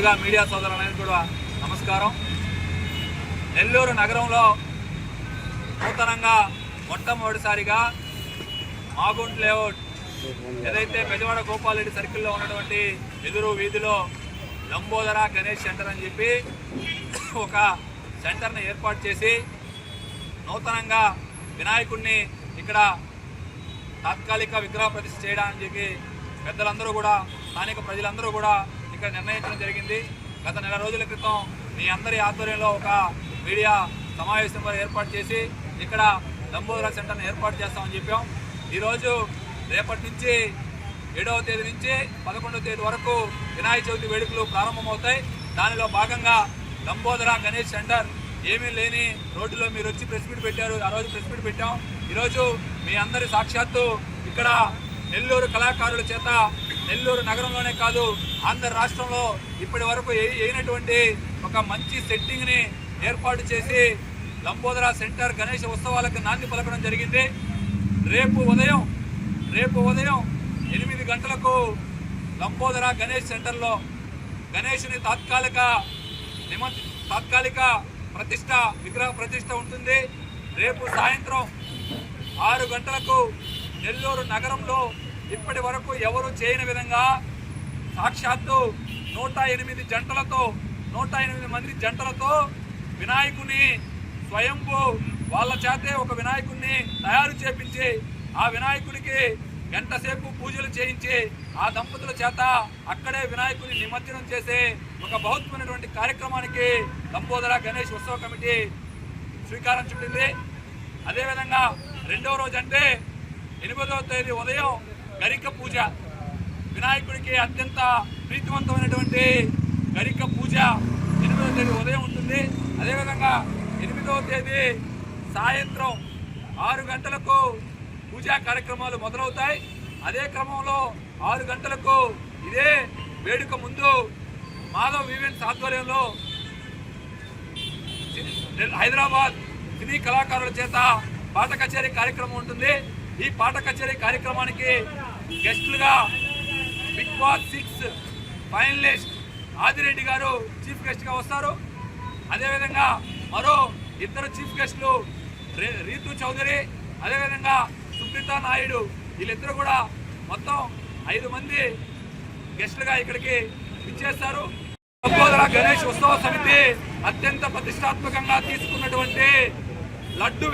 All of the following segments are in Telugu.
ముందుగా మీడియా సోదరులందరికీ కూడా నమస్కారం. నెల్లూరు నగరంలో నూతనంగా మొట్టమొదటిసారిగా మాగుంట్ లేఅవుట్ ఏదైతే పెజవాడ గోపాలరెడ్డి సర్కిల్లో ఉన్నటువంటి ఎదురు వీధిలో లంబోదర గణేష్ సెంటర్ అని చెప్పి ఒక సెంటర్ని ఏర్పాటు చేసి నూతనంగా వినాయకుడిని ఇక్కడ తాత్కాలిక విగ్రహ ప్రతిష్ఠ చేయడానికి చెప్పి పెద్దలందరూ కూడా స్థానిక ప్రజలందరూ కూడా ఇక్కడ నిర్ణయించడం జరిగింది. గత నెల రోజుల క్రితం మీ అందరి ఆధ్వర్యంలో ఒక మీడియా సమావేశం కూడా ఏర్పాటు చేసి ఇక్కడ లంబోదర సెంటర్ని ఏర్పాటు చేస్తామని చెప్పాం. ఈరోజు రేపటి నుంచి 7వ తేదీ నుంచి 11వ తేదీ వరకు వినాయక చవితి వేడుకలు ప్రారంభమవుతాయి. దానిలో భాగంగా లంబోదర గణేష్ సెంటర్ ఏమీ లేని రోడ్డులో మీరు వచ్చి ప్రెస్ మీట్ పెట్టారు. ఆ రోజు ప్రెస్ మీట్ పెట్టాం. ఈరోజు మీ అందరి సాక్షాత్తు ఇక్కడ నెల్లూరు కళాకారుల చేత నెల్లూరు నగరంలోనే కాదు ఆంధ్ర రాష్ట్రంలో ఇప్పటి వరకు అయినటువంటి ఒక మంచి సెట్టింగ్ని ఏర్పాటు చేసి లంబోదర సెంటర్ గణేష ఉత్సవాలకు నాంది పలకడం జరిగింది. రేపు ఉదయం 8 గంటలకు లంబోదర గణేష్ సెంటర్లో గణేషుని తాత్కాలిక విగ్రహ ప్రతిష్ట ఉంటుంది. రేపు సాయంత్రం 6 గంటలకు నెల్లూరు నగరంలో ఇప్పటి వరకు ఎవరు చేయని విధంగా సాక్షాత్తు 108 మంది జంటలతో వినాయకుని స్వయంభూ వాళ్ళ చేతే ఒక వినాయకుడిని తయారు చేపించి ఆ వినాయకుడికి గంట సేపు పూజలు చేయించి ఆ దంపతుల చేత అక్కడే వినాయకుడిని నిమజ్జనం చేసే ఒక బృహత్తమైనటువంటి కార్యక్రమానికి లంబోదర గణేష్ ఉత్సవ కమిటీ శ్రీకారం చుట్టింది. అదేవిధంగా 2వ రోజు అంటే 8వ తేదీ ఉదయం గరిక పూజ, వినాయకుడికి అత్యంత ప్రీతివంతమైనటువంటి గరిక పూజ 8వ తేదీ ఉదయం ఉంటుంది. అదేవిధంగా 8వ తేదీ సాయంత్రం 6 గంటలకు పూజా కార్యక్రమాలు మొదలవుతాయి. అదే క్రమంలో 6 గంటలకు ఇదే వేడుక ముందు మాధవ్ ఈవెంట్స్ ఆధ్వర్యంలో హైదరాబాద్ సినీ కళాకారుల చేత పాట కచేరీ కార్యక్రమం ఉంటుంది. ఈ పాట కచేరీ కార్యక్రమానికి గెస్టులుగా బిగ్ బాస్ 6 ఫైనలిస్ట్ ఆదిరెడ్డి గారు చీఫ్ గెస్ట్గా వస్తారు. అదేవిధంగా మరో 2 చీఫ్ గెస్టులు రీతు చౌదరి, అదేవిధంగా సుప్రీతా నాయుడు, వీళ్ళిద్దరూ కూడా మొత్తం 5 మంది గెస్టులుగా ఇక్కడికి ఇచ్చేస్తారు. లంబోదర గణేష్ ఉత్సవ సమితి అత్యంత ప్రతిష్టాత్మకంగా తీసుకున్నటువంటి లడ్డు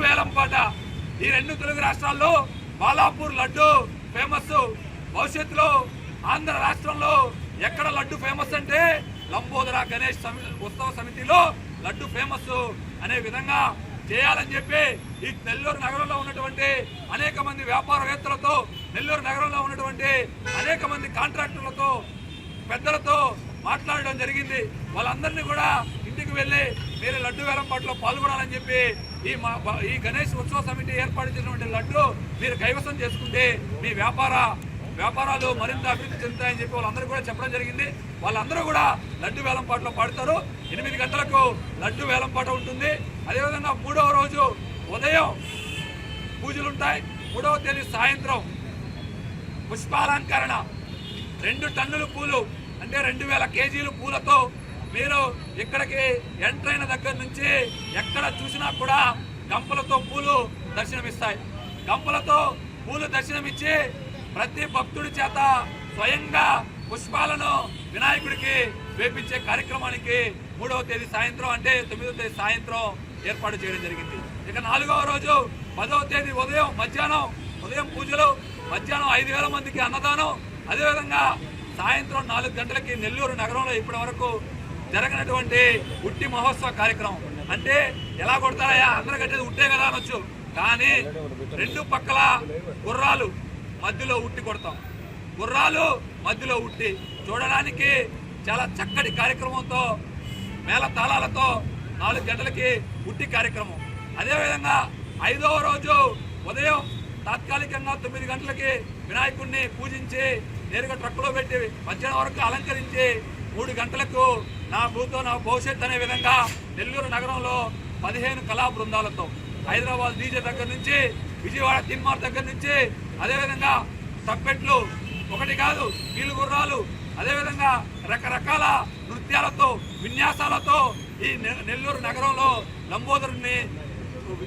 వేలంపాట ఈ 2 తెలుగు రాష్ట్రాల్లో బాలాపూర్ లడ్డు ఫేమస్. భవిష్యత్తులో ఆంధ్ర రాష్ట్రంలో ఎక్కడ లడ్డు ఫేమస్ అంటే లంబోదర గణేష్ ఉత్సవ సమితిలో లడ్డు ఫేమస్ అనే విధంగా చేయాలని చెప్పి ఈ నెల్లూరు నగరంలో ఉన్నటువంటి అనేక మంది వ్యాపారవేత్తలతో, నెల్లూరు నగరంలో ఉన్నటువంటి అనేక మంది కాంట్రాక్టర్లతో, పెద్దలతో మాట్లాడడం జరిగింది. వాళ్ళందరినీ కూడా ఇంటికి వెళ్ళి మీరు లడ్డు వేలంపాట్లో పాల్గొనాలని చెప్పి ఈ గణేష్ ఉత్సవ సమితి ఏర్పాటు చేసినటువంటి లడ్డు మీరు కైవసం చేసుకుంటే మీ వ్యాపారాలు మరింత అభివృద్ధి చెందుతాయని చెప్పి వాళ్ళందరూ కూడా చెప్పడం జరిగింది. వాళ్ళందరూ కూడా లడ్డు వేలంపాట్లో పాడతారు. 8 గంటలకు లడ్డు వేలంపాట ఉంటుంది. అదేవిధంగా 3వ రోజు ఉదయం పూజలుంటాయి. 3వ తేదీ సాయంత్రం పుష్పాలంకరణ 2 టన్నుల పూలు అంటే 2000 కేజీలు పూలతో మీరు ఇక్కడికి ఎంటర్ అయిన దగ్గర నుంచి ఎక్కడ చూసినా కూడా గంపలతో పూలు దర్శనమిస్తాయి. గంపలతో పూలు దర్శనమిచ్చి ప్రతి భక్తుడి చేత స్వయంగా పుష్పాలను వినాయకుడికి వేపించే కార్యక్రమానికి 3వ తేదీ సాయంత్రం అంటే 9వ తేదీ సాయంత్రం ఏర్పాటు చేయడం జరిగింది. ఇక 4వ రోజు 10వ తేదీ ఉదయం పూజలు, మధ్యాహ్నం 5000 మందికి అన్నదానం. అదేవిధంగా సాయంత్రం 4 గంటలకి నెల్లూరు నగరంలో ఇప్పటి వరకు జరగనటువంటి ఉట్టి మహోత్సవ కార్యక్రమం. అంటే ఎలా కొడతారయ్యా, అందరూ కట్టేది ఉట్టే కదా అనొచ్చు, కానీ 2 పక్కల గుర్రాలు మధ్యలో ఉట్టి కొడతాం. గుర్రాలు మధ్యలో ఉట్టి చూడడానికి చాలా చక్కటి కార్యక్రమంతో మేళ తాళాలతో 4 గంటలకి ఉట్టి కార్యక్రమం. అదేవిధంగా 5వ రోజు ఉదయం తాత్కాలికంగా 9 గంటలకి వినాయకుడిని పూజించి నేరుగా ట్రక్కులో పెట్టి మధ్యాహ్నం వరకు అలంకరించి 3 గంటలకు నా భూతో నా భవిష్యత్ అనే విధంగా నెల్లూరు నగరంలో 15 కళా బృందాలతో హైదరాబాద్ డీజే దగ్గర నుంచి విజయవాడ తీన్మార్ దగ్గర నుంచి అదేవిధంగా తప్పెట్లు ఒకటి కాదు, కీలు గుర్రాలు, అదేవిధంగా రకరకాల నృత్యాలతో విన్యాసాలతో ఈ నెల్లూరు నగరంలో లంబోదరుని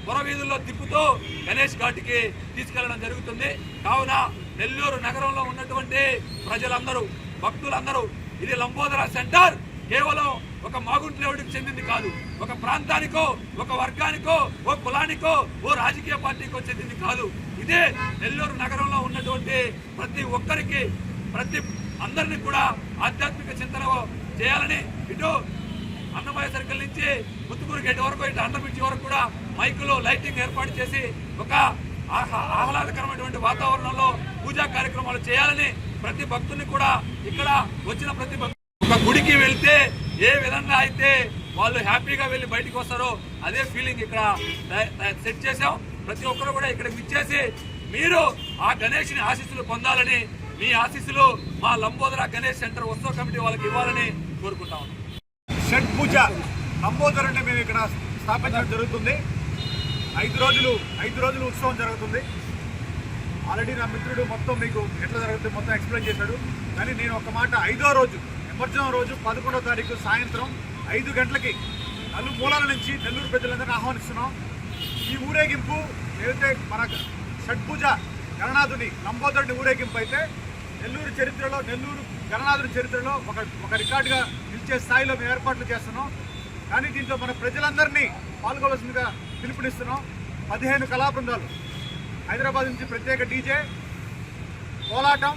పురవీధుల్లో తిప్పుతూ గణేష్ ఘాట్కి తీసుకెళ్లడం జరుగుతుంది. కావున నెల్లూరు నగరంలో ఉన్నటువంటి ప్రజలందరూ, భక్తులందరూ, ఇది లంబోదర సెంటర్ కేవలం ఒక మాగుంట్లేవుడికి చెందింది కాదు, ఒక ప్రాంతానికో, ఒక వర్గానికో, ఓ కులానికో, ఓ రాజకీయ పార్టీకో చెందింది కాదు. ఇదే నెల్లూరు నగరంలో ఉన్నటువంటి ప్రతి ఒక్కరికి, అందరినీ కూడా ఆధ్యాత్మిక చింతన చేయాలని ఇటు అన్నమయ్య సర్కిల్ నుంచి ముత్తుకూరు గేట్ వరకు, ఇటు అండర్బ్రిడ్జి వరకు కూడా మైకులు, లైటింగ్ ఏర్పాటు చేసి ఒక ఆహ్లాదకరమైనటువంటి వాతావరణంలో పూజా కార్యక్రమాలు చేయాలని ప్రతి భక్తుని కూడా, ఇక్కడ వచ్చిన ప్రతి ఒక గుడికి వెళ్తే ఏ విధంగా అయితే వాళ్ళు హ్యాపీగా వెళ్ళి బయటికి వస్తారో అదే ఫీలింగ్ ఇక్కడ సెట్ చేసాం. ప్రతి ఒక్కరు కూడా ఇక్కడికి ఇచ్చేసి మీరు ఆ గణేష్ని ఆశీస్సులు పొందాలని, మీ ఆశీస్సులు మా లంబోదర గణేష్ సెంటర్ ఉత్సవ కమిటీ వాళ్ళకి ఇవ్వాలని కోరుకుంటాం. షట్ పూజ లంబోదరుని మేము ఇక్కడ స్థాపించడం జరుగుతుంది. 5 రోజులు ఉత్సవం జరుగుతుంది. ఆల్రెడీ నా మిత్రుడు మొత్తం మీకు ఎట్లా జరుగుతుంది మొత్తం ఎక్స్ప్లెయిన్ చేశాడు. కానీ నేను ఒక మాట, 5వ రోజు నిమజ్జనం రోజు 11వ తారీఖు సాయంత్రం 5 గంటలకి నలుమూలల నుంచి నెల్లూరు ప్రజలందరినీ ఆహ్వానిస్తున్నాం. ఈ ఊరేగింపు ఏదైతే మన షడ్భుజ గణనాథుని లంబోదరుని ఊరేగింపు అయితే నెల్లూరు గణనాథుని చరిత్రలో ఒక రికార్డుగా నిలిచే స్థాయిలో మేము ఏర్పాట్లు చేస్తున్నాం. కానీ దీంట్లో మన ప్రజలందరినీ పాల్గొవలసిందిగా పిలుపునిస్తున్నాం. 15 కళా బృందాలు, హైదరాబాద్ నుంచి ప్రత్యేక డీజే, కోలాటం,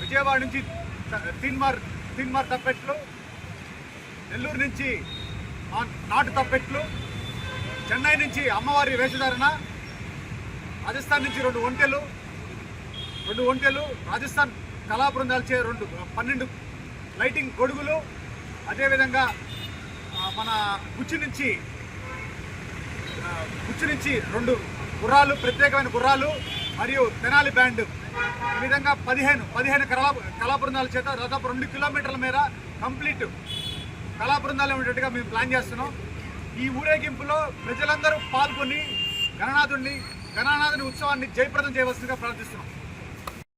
విజయవాడ నుంచి తీన్మార్ తప్పెట్లు, నెల్లూరు నుంచి నాటు తప్పెట్లు, చెన్నై నుంచి అమ్మవారి వేషధారణ, రాజస్థాన్ నుంచి 2 ఒంటెలు, రాజస్థాన్ కళా బృందాలచే 12 లైటింగ్ గొడుగులు, అదేవిధంగా మన గుచ్చి నుంచి 2 గుర్రాలు, ప్రత్యేకమైన గుర్రాలు మరియు తెనాలి బ్యాండ్, ఈ విధంగా 15 కళా బృందాల చేత దాదాపు 2 కిలోమీటర్ల మేర కంప్లీట్ కళా బృందాలు ఉండేట్టుగా మేము ప్లాన్ చేస్తున్నాం. ఈ ఊరేగింపులో ప్రజలందరూ పాల్గొని గణనాథుని ఉత్సవాన్ని జయప్రదం చేయవలసిందిగా ప్రార్థిస్తున్నాం.